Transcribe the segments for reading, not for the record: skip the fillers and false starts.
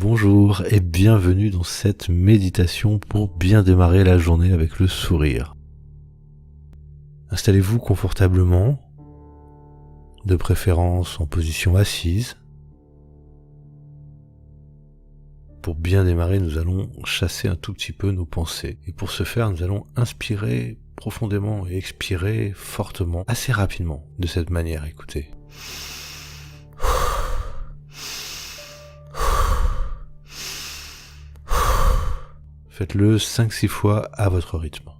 Bonjour et bienvenue dans cette méditation pour bien démarrer la journée avec le sourire. Installez-vous confortablement, de préférence en position assise. Pour bien démarrer, nous allons chasser un tout petit peu nos pensées. Et pour ce faire, nous allons inspirer profondément et expirer fortement, assez rapidement, de cette manière, écoutez. Faites-le 5-6 fois à votre rythme.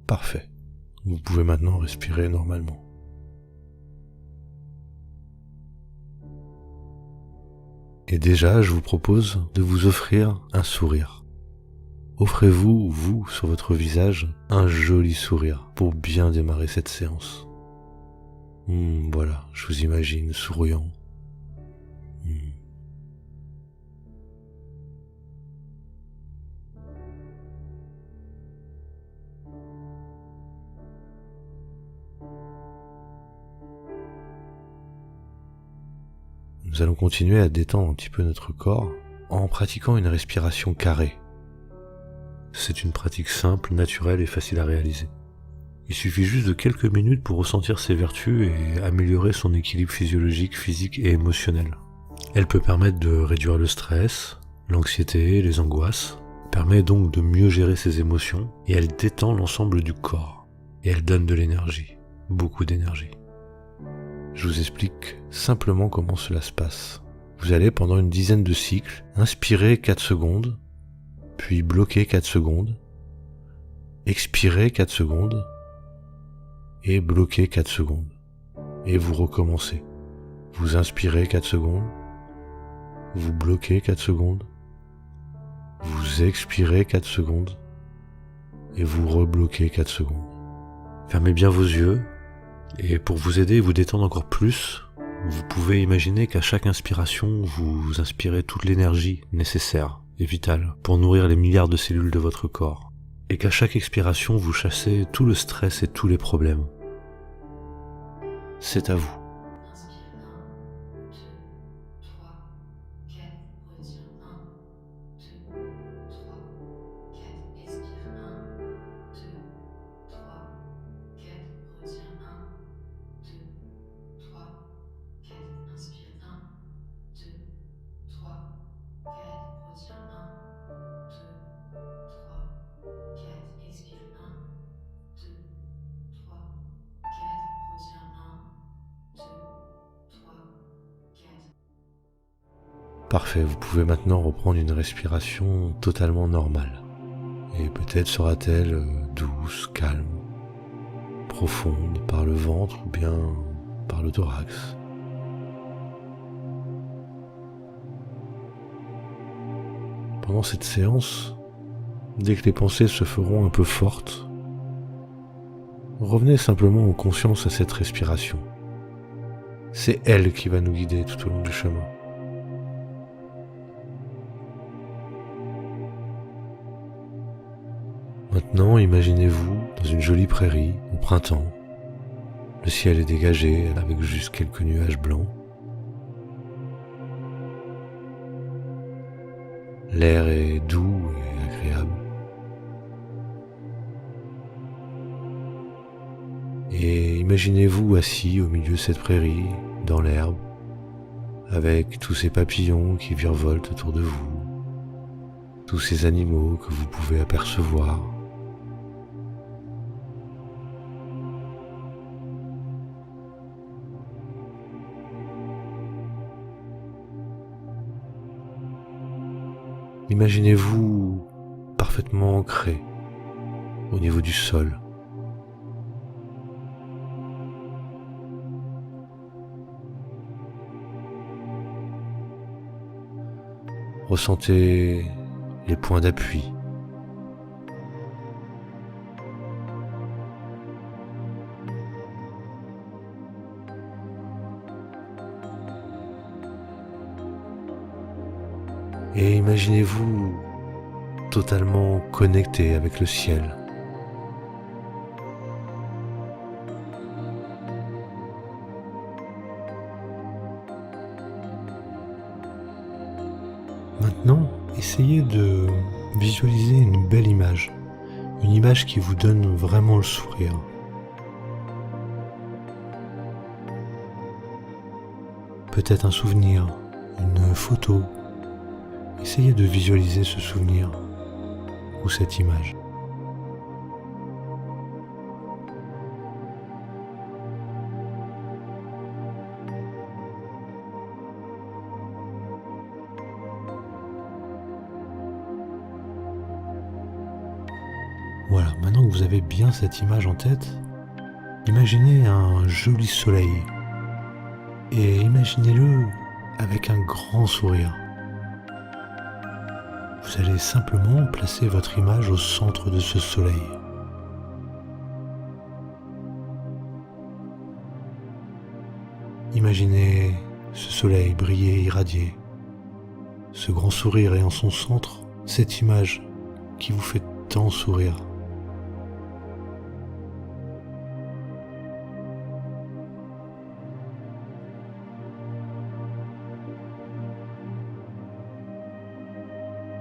Parfait. Vous pouvez maintenant respirer normalement. Et déjà, je vous propose de vous offrir un sourire. Offrez-vous, vous, sur votre visage, un joli sourire pour bien démarrer cette séance. Voilà, je vous imagine souriant. Nous allons continuer à détendre un petit peu notre corps en pratiquant une respiration carrée. C'est une pratique simple, naturelle et facile à réaliser. Il suffit juste de quelques minutes pour ressentir ses vertus et améliorer son équilibre physiologique, physique et émotionnel. Elle peut permettre de réduire le stress, l'anxiété, les angoisses, permet donc de mieux gérer ses émotions et elle détend l'ensemble du corps. Et elle donne de l'énergie, beaucoup d'énergie. Je vous explique simplement comment cela se passe. Vous allez pendant une dizaine de cycles inspirer 4 secondes, puis bloquer 4 secondes, expirer 4 secondes et bloquer 4 secondes. Et vous recommencez. Vous inspirez 4 secondes, vous bloquez 4 secondes, vous expirez 4 secondes et vous rebloquez 4 secondes. Fermez bien vos yeux et pour vous aider et vous détendre encore plus, vous pouvez imaginer qu'à chaque inspiration, vous inspirez toute l'énergie nécessaire et vitale pour nourrir les milliards de cellules de votre corps. Et qu'à chaque expiration, vous chassez tout le stress et tous les problèmes. C'est à vous. Parfait, vous pouvez maintenant reprendre une respiration totalement normale. Et peut-être sera-t-elle douce, calme, profonde par le ventre ou bien par le thorax. Pendant cette séance, dès que les pensées se feront un peu fortes, revenez simplement en conscience à cette respiration. C'est elle qui va nous guider tout au long du chemin. Maintenant, imaginez-vous dans une jolie prairie au printemps. Le ciel est dégagé avec juste quelques nuages blancs. L'air est doux et agréable. Et imaginez-vous assis au milieu de cette prairie, dans l'herbe, avec tous ces papillons qui virevoltent autour de vous, tous ces animaux que vous pouvez apercevoir. Imaginez-vous parfaitement ancré au niveau du sol. Ressentez les points d'appui. Et imaginez-vous totalement connecté avec le ciel. Maintenant, essayez de visualiser une belle image, une image qui vous donne vraiment le sourire. Peut-être un souvenir, une photo. Essayez de visualiser ce souvenir ou cette image. Voilà, maintenant que vous avez bien cette image en tête, imaginez un joli soleil et imaginez-le avec un grand sourire. Vous allez simplement placer votre image au centre de ce soleil. Imaginez ce soleil briller, irradier, ce grand sourire et en son centre, cette image qui vous fait tant sourire.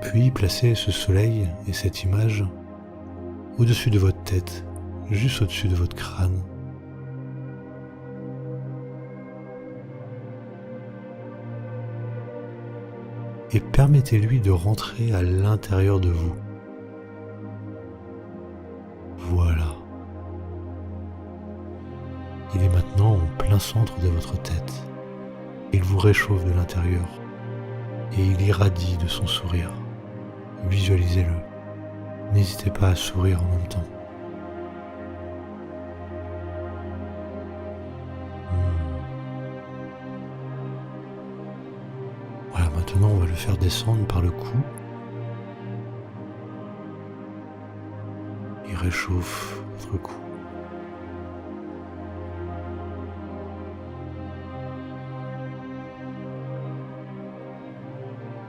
Puis placez ce soleil et cette image au-dessus de votre tête, juste au-dessus de votre crâne. Et permettez-lui de rentrer à l'intérieur de vous. Voilà. Il est maintenant en plein centre de votre tête. Il vous réchauffe de l'intérieur et il irradie de son sourire. Visualisez-le. N'hésitez pas à sourire en même temps. Voilà, maintenant on va le faire descendre par le cou. Il réchauffe votre cou.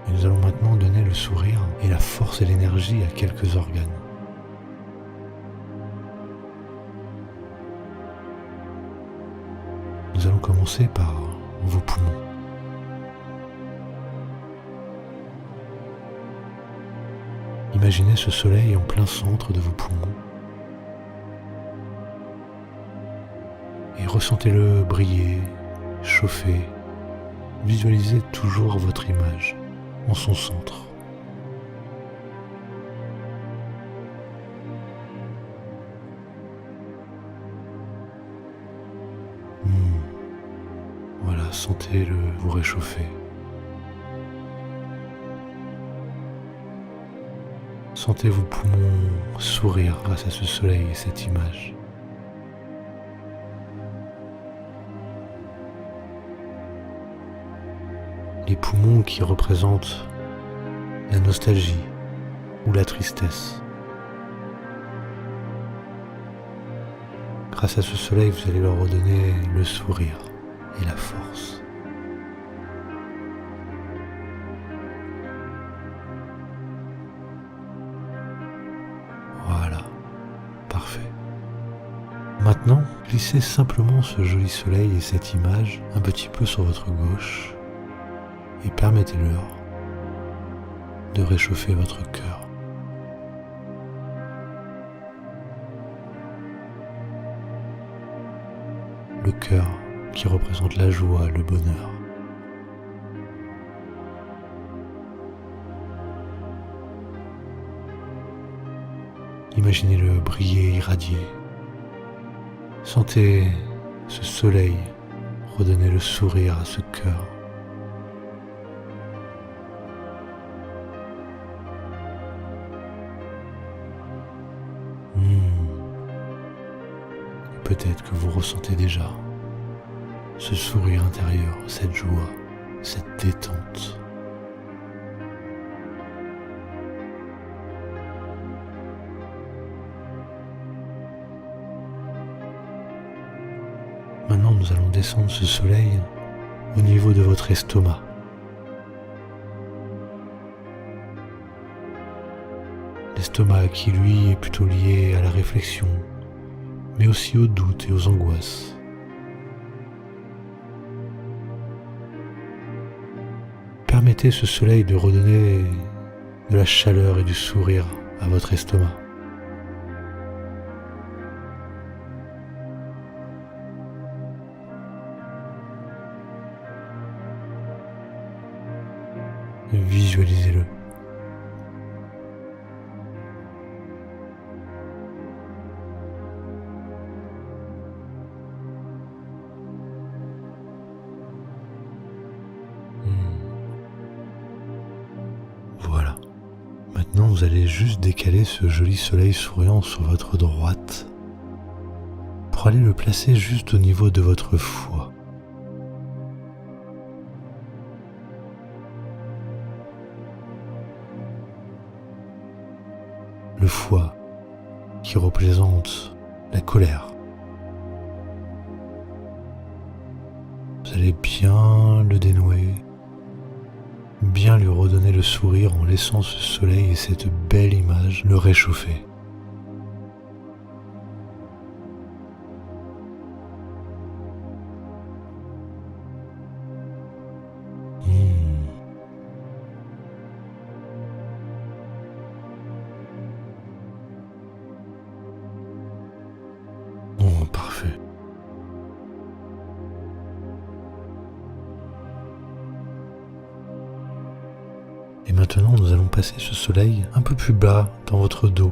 Et nous allons maintenant donner le sourire et la force et l'énergie à quelques organes. Nous allons commencer par vos poumons. Imaginez ce soleil en plein centre de vos poumons et ressentez-le briller, chauffer. Visualisez toujours votre image en son centre. Voilà, sentez-le vous réchauffer. Sentez vos poumons sourire grâce à ce soleil et cette image. Les poumons qui représentent la nostalgie ou la tristesse. Grâce à ce soleil, vous allez leur redonner le sourire et la force. Voilà, parfait. Maintenant, glissez simplement ce joli soleil et cette image un petit peu sur votre gauche et permettez-leur de réchauffer votre cœur. Le cœur qui représente la joie, le bonheur. Imaginez-le briller, irradier. Sentez ce soleil redonner le sourire à ce cœur. Peut-être que vous ressentez déjà ce sourire intérieur, cette joie, cette détente. Maintenant, nous allons descendre ce soleil au niveau de votre estomac. L'estomac qui lui est plutôt lié à la réflexion, mais aussi aux doutes et aux angoisses. Permettez ce soleil de redonner de la chaleur et du sourire à votre estomac. Visualisez-le. Voilà. Maintenant, vous allez juste décaler ce joli soleil souriant sur votre droite pour aller le placer juste au niveau de votre foie. Le foie qui représente la colère. Vous allez bien le dénouer, bien lui redonner le sourire en laissant ce soleil et cette belle image le réchauffer. Oh, parfait. Et maintenant, nous allons passer ce soleil un peu plus bas dans votre dos.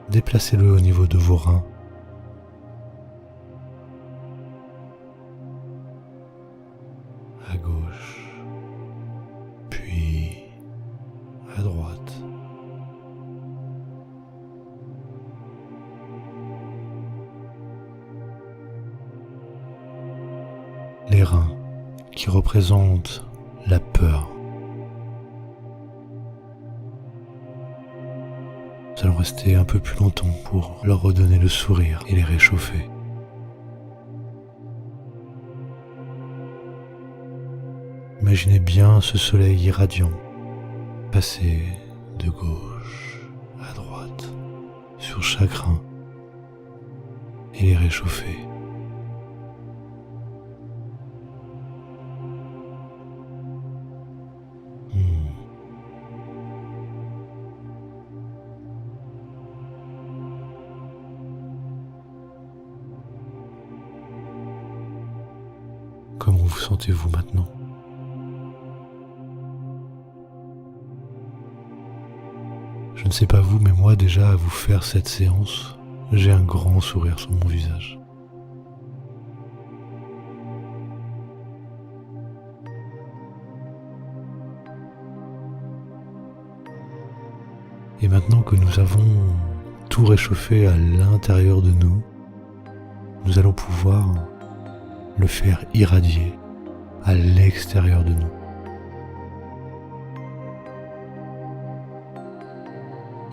Déplacez-le au niveau de vos reins. À gauche, puis à droite. Les reins qui représentent la peur. Nous allons rester un peu plus longtemps pour leur redonner le sourire et les réchauffer. Imaginez bien ce soleil irradiant passer de gauche à droite sur chaque rein et les réchauffer. Comment vous sentez-vous maintenant ? Je ne sais pas vous, mais moi déjà à vous faire cette séance, j'ai un grand sourire sur mon visage. Et maintenant que nous avons tout réchauffé à l'intérieur de nous, nous allons pouvoir le faire irradier à l'extérieur de nous.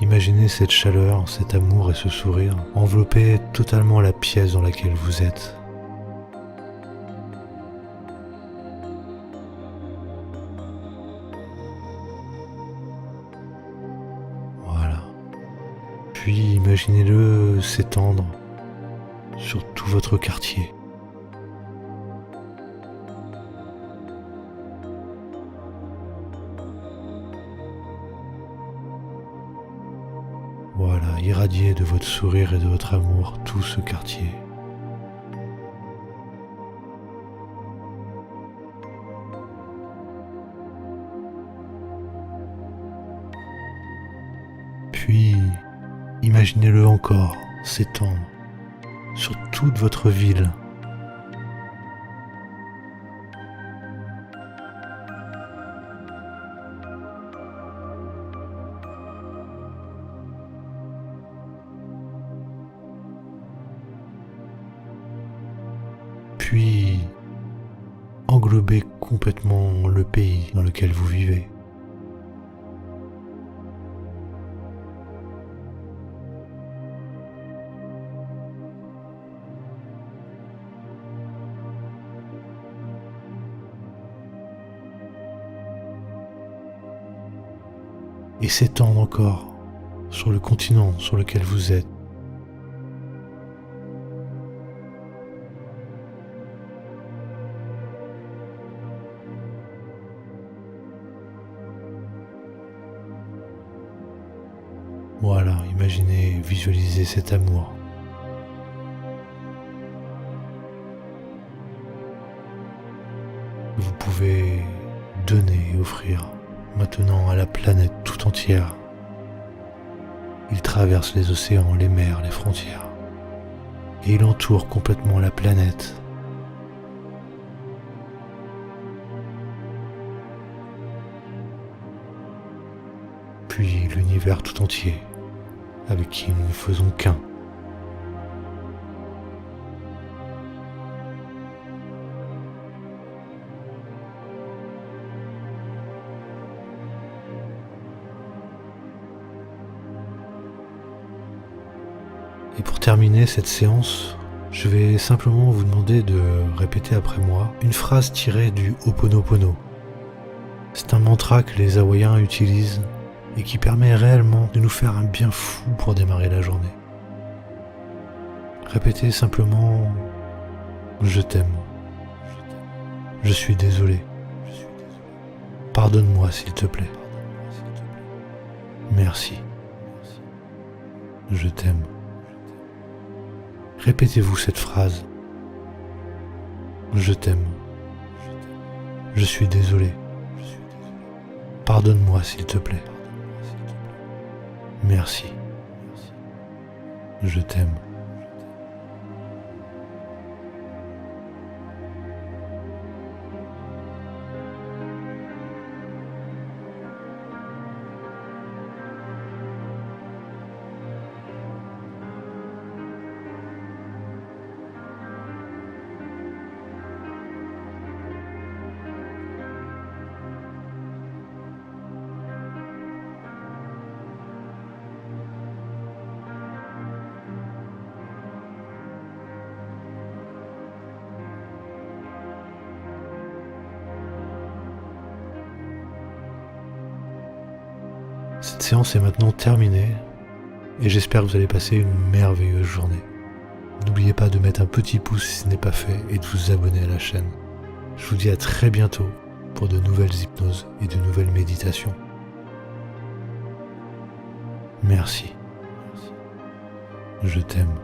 Imaginez cette chaleur, cet amour et ce sourire envelopper totalement la pièce dans laquelle vous êtes. Voilà. Puis imaginez-le s'étendre sur tout votre quartier. Voilà, irradiez de votre sourire et de votre amour tout ce quartier. Puis, imaginez-le encore s'étendre sur toute votre ville. Puis, englobez complètement le pays dans lequel vous vivez. et s'étendre encore sur le continent sur lequel vous êtes. Voilà, imaginez, visualisez cet amour. Vous pouvez donner et offrir maintenant à la planète tout entière. Il traverse les océans, les mers, les frontières, et il entoure complètement la planète. Puis l'univers tout entier, avec qui nous ne faisons qu'un. Et pour terminer cette séance, je vais simplement vous demander de répéter après moi une phrase tirée du Ho'oponopono. C'est un mantra que les Hawaïens utilisent et qui permet réellement de nous faire un bien fou pour démarrer la journée. Répétez simplement « Je t'aime »,« Je suis désolé »,« Pardonne-moi s'il te plaît »,« Merci »,« Je t'aime ». Répétez-vous cette phrase. Je t'aime. Je suis désolé. Pardonne-moi s'il te plaît. Merci. Je t'aime. Cette séance est maintenant terminée et j'espère que vous allez passer une merveilleuse journée. N'oubliez pas de mettre un petit pouce si ce n'est pas fait et de vous abonner à la chaîne. Je vous dis à très bientôt pour de nouvelles hypnoses et de nouvelles méditations. Merci. Je t'aime.